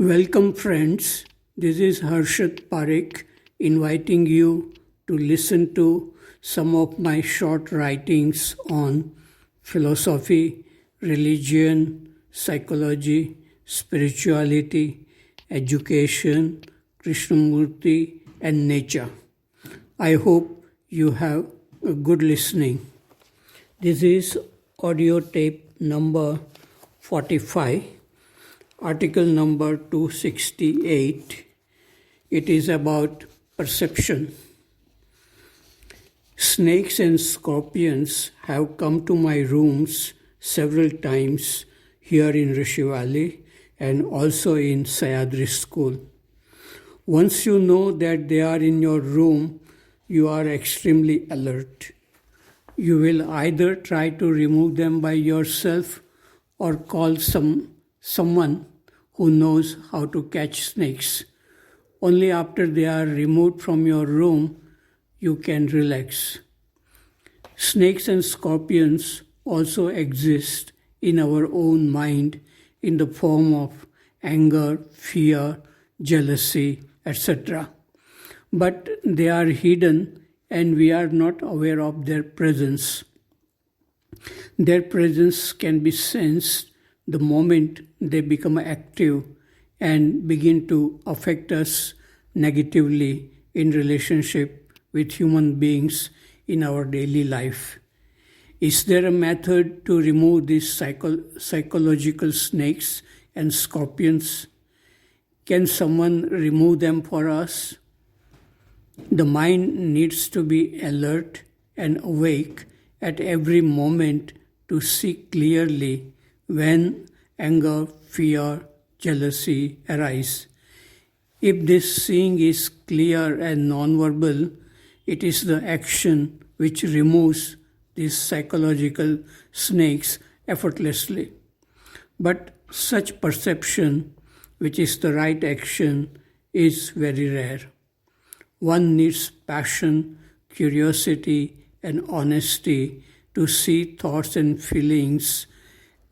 Welcome, friends. This is Harshad Parekh inviting you to listen to some of my short writings on philosophy, religion, psychology, spirituality, education, Krishnamurti, and nature. I hope you have a good listening. This is audio tape number 45. Article number 268. It is about perception. Snakes and scorpions have come to my rooms several times here in Rishi Valley and also in Sayadri School. Once you know that they are in your room, you are extremely alert. You will either try to remove them by yourself or call someone who knows how to catch snakes. Only after they are removed from your room, you can relax. Snakes and scorpions also exist in our own mind in the form of anger, fear, jealousy, etc. But they are hidden and we are not aware of their presence. Their presence can be sensed the moment they become active and begin to affect us negatively in relationship with human beings in our daily life. Is there a method to remove these psychological snakes and scorpions? Can someone remove them for us? The mind needs to be alert and awake at every moment to see clearly when anger, fear, jealousy arise. If this seeing is clear and non-verbal, it is the action which removes these psychological snakes effortlessly. But such perception, which is the right action, is very rare. One needs passion, curiosity, and honesty to see thoughts and feelings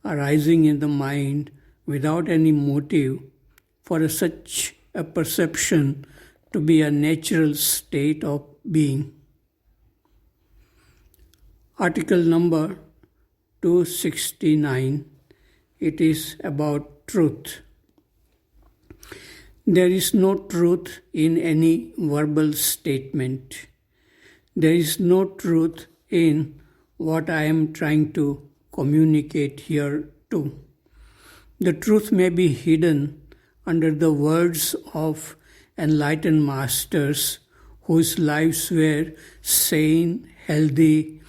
arising in the mind without any motive for such a perception to be a natural state of being. Article number 269. It is about truth. There is no truth in any verbal statement. There is no truth in what I am trying to communicate here too. The truth may be hidden under the words of enlightened masters whose lives were sane, healthy,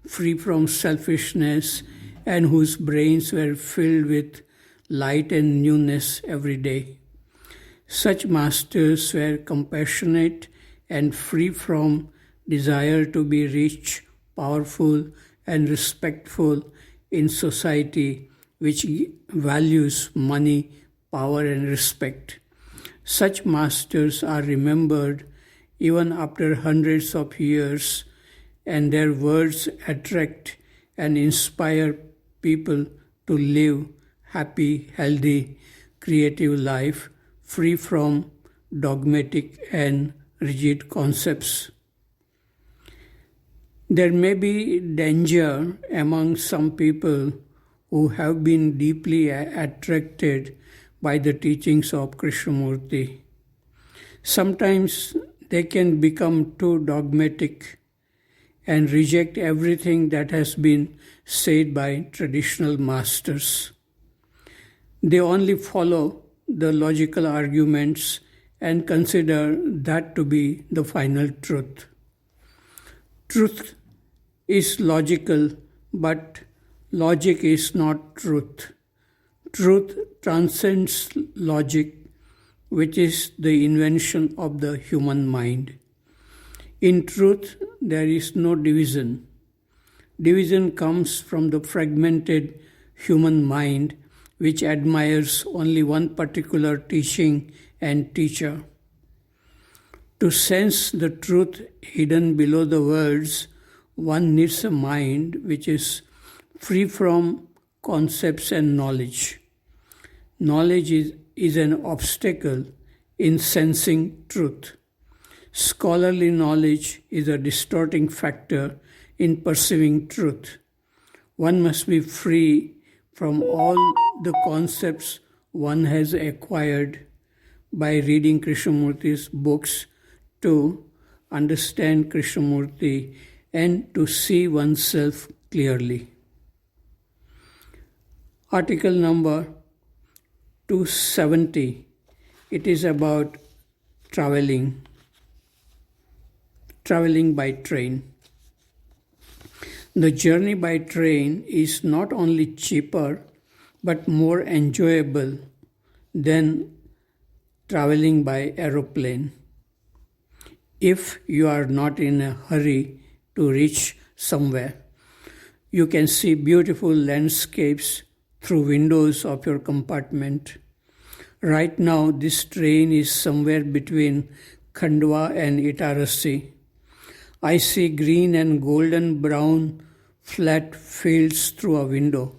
free from selfishness, and whose brains were filled with light and newness every day. Such masters were compassionate and free from desire to be rich, powerful, and respectful in society which values money, power, and respect. Such masters are remembered even after hundreds of years, and their words attract and inspire people to live happy, healthy, creative life free from dogmatic and rigid concepts. There may be danger among some people who have been deeply attracted by the teachings of Krishnamurti. Sometimes they can become too dogmatic and reject everything that has been said by traditional masters. They only follow the logical arguments and consider that to be the final truth. Truth is logical, but logic is not truth. Truth transcends logic, which is the invention of the human mind. In truth, there is no division. Division comes from the fragmented human mind, which admires only one particular teaching and teacher. To sense the truth hidden below the words, one needs a mind which is free from concepts and knowledge. Knowledge is an obstacle in sensing truth. Scholarly knowledge is a distorting factor in perceiving truth. One must be free from all the concepts one has acquired by reading Krishnamurti's books to understand Krishnamurti and to see oneself clearly. Article number 270. It is about traveling by train. The journey by train is not only cheaper but more enjoyable than traveling by aeroplane. If you are not in a hurry to reach somewhere, you can see beautiful landscapes through windows of your compartment. Right now, this train is somewhere between Khandwa and Itarasi. I see green and golden brown flat fields through a window.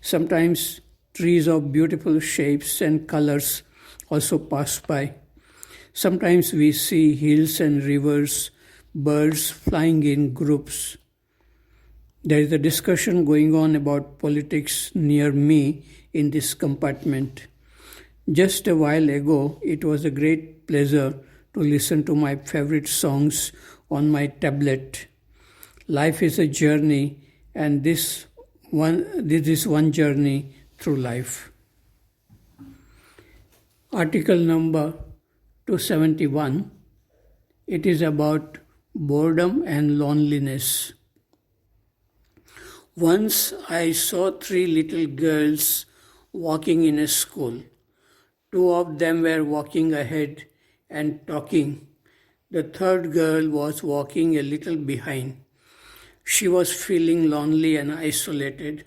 Sometimes trees of beautiful shapes and colors also pass by. Sometimes we see hills and rivers, birds flying in groups. There is a discussion going on about politics near me in this compartment. Just a while ago, it was a great pleasure to listen to my favorite songs on my tablet. Life is a journey, and this is one journey through life. Article number 271. It is about boredom and loneliness. Once I saw 3 little girls walking in a school. 2 of them were walking ahead and talking. The third girl was walking a little behind. She was feeling lonely and isolated.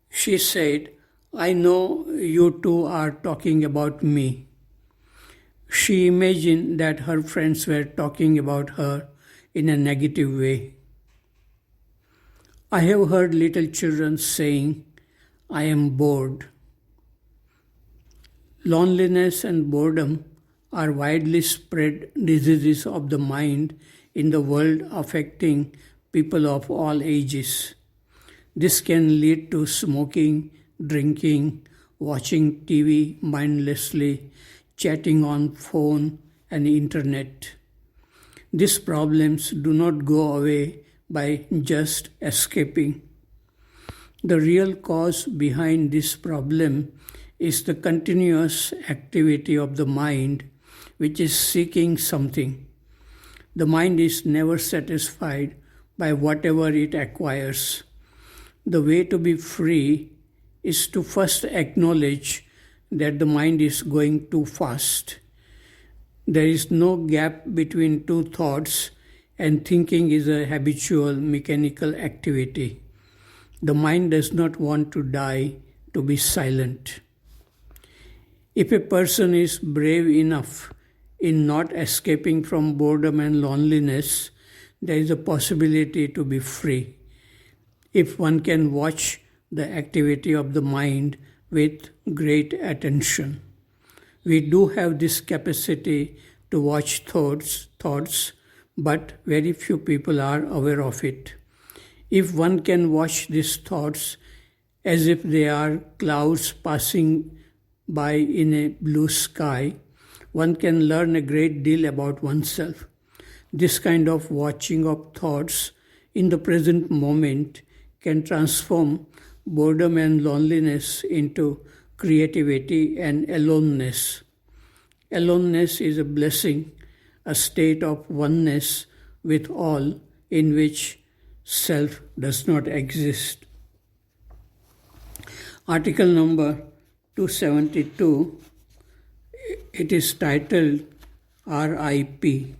She said, "I know you two are talking about me." She imagined that her friends were talking about her in a negative way. I have heard little children saying, "I am bored." Loneliness and boredom are widely spread diseases of the mind in the world, affecting people of all ages. This can lead to smoking, drinking, watching TV mindlessly, chatting on phone and internet. These problems do not go away by just escaping. The real cause behind this problem is the continuous activity of the mind, which is seeking something. The mind is never satisfied by whatever it acquires. The way to be free is to first acknowledge that the mind is going too fast. There is no gap between two thoughts, and thinking is a habitual mechanical activity. The mind does not want to die, to be silent. If a person is brave enough in not escaping from boredom and loneliness, there is a possibility to be free. If one can watch the activity of the mind with great attention. We do have this capacity to watch thoughts, but very few people are aware of it. If one can watch these thoughts as if they are clouds passing by in a blue sky, one can learn a great deal about oneself. This kind of watching of thoughts in the present moment can transform boredom and loneliness into creativity and aloneness. Aloneness is a blessing, a state of oneness with all in which self does not exist. Article number 272, it is titled RIP.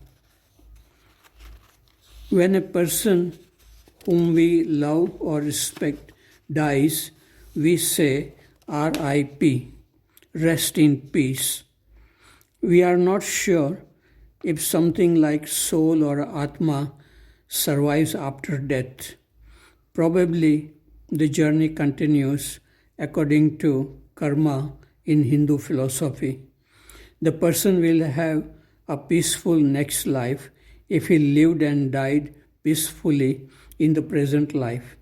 When a person whom we love or respect dies, we say RIP, rest in peace. We are not sure if something like soul or Atma survives after death. Probably the journey continues according to karma in Hindu philosophy. The person will have a peaceful next life if he lived and died peacefully in the present life.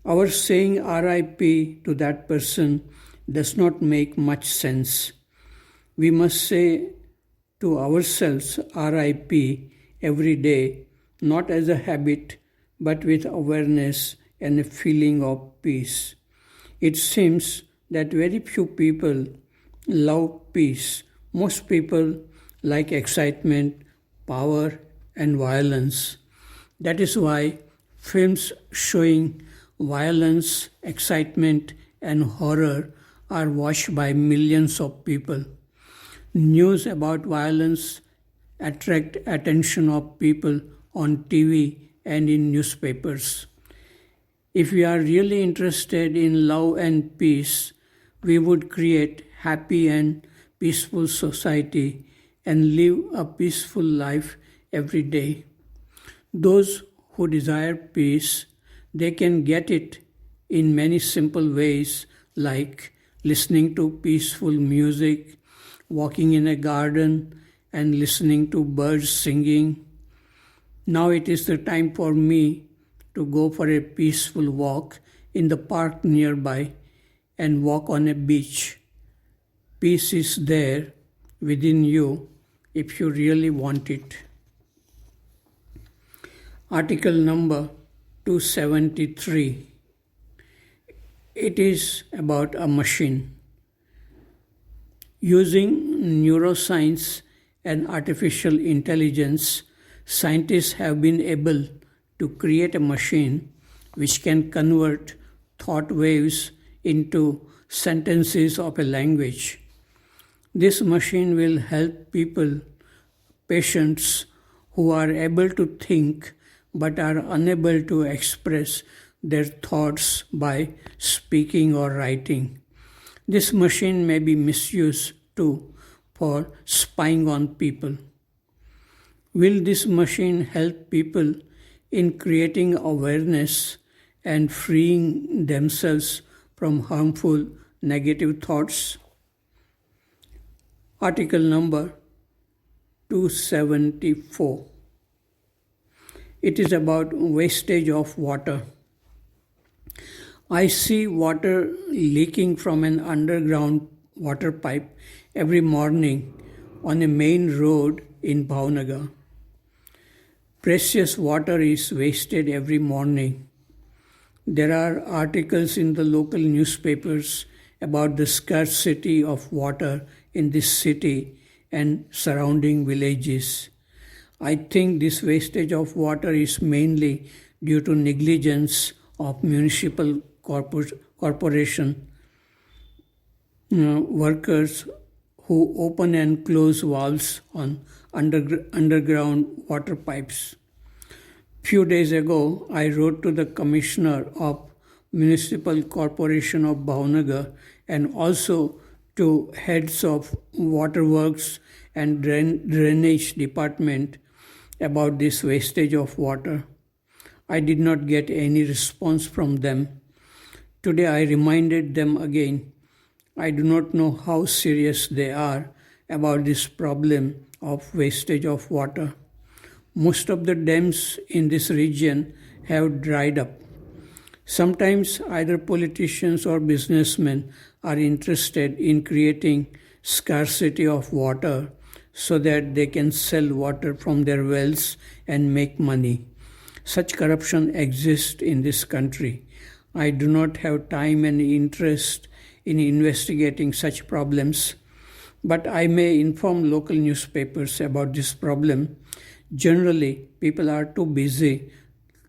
Our saying RIP to that person does not make much sense. We must say to ourselves RIP every day, not as a habit, but with awareness and a feeling of peace. It seems that very few people love peace. Most people like excitement, power, and violence. That is why films showing violence, excitement, and horror are watched by millions of people. News about violence attract attention of people on TV and in newspapers. If we are really interested in love and peace, we would create happy and peaceful society and live a peaceful life every day. Those who desire peace, they can get it in many simple ways like listening to peaceful music, walking in a garden and listening to birds singing. Now it is the time for me to go for a peaceful walk in the park nearby and walk on a beach. Peace is there within you if you really want it. Article number 273. It is about a machine. Using neuroscience and artificial intelligence, scientists have been able to create a machine which can convert thought waves into sentences of a language. This machine will help patients who are able to think but are unable to express their thoughts by speaking or writing. This machine may be misused too for spying on people. Will this machine help people in creating awareness and freeing themselves from harmful negative thoughts? Article number 274. It is about wastage of water. I see water leaking from an underground water pipe every morning on a main road in Bhavnagar. Precious water is wasted every morning. There are articles in the local newspapers about the scarcity of water in this city and surrounding villages. I think this wastage of water is mainly due to negligence of municipal corporation workers who open and close valves on underground water pipes. Few days ago, I wrote to the Commissioner of Municipal Corporation of Bhavnagar and also to heads of waterworks and drainage department about this wastage of water. I did not get any response from them. Today I reminded them again. I do not know how serious they are about this problem of wastage of water. Most of the dams in this region have dried up. Sometimes either politicians or businessmen are interested in creating scarcity of water so that they can sell water from their wells and make money. Such corruption exists in this country. I do not have time and interest in investigating such problems, but I may inform local newspapers about this problem. Generally, people are too busy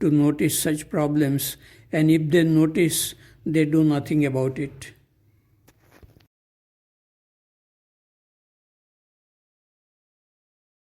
to notice such problems, and if they notice, they do nothing about it.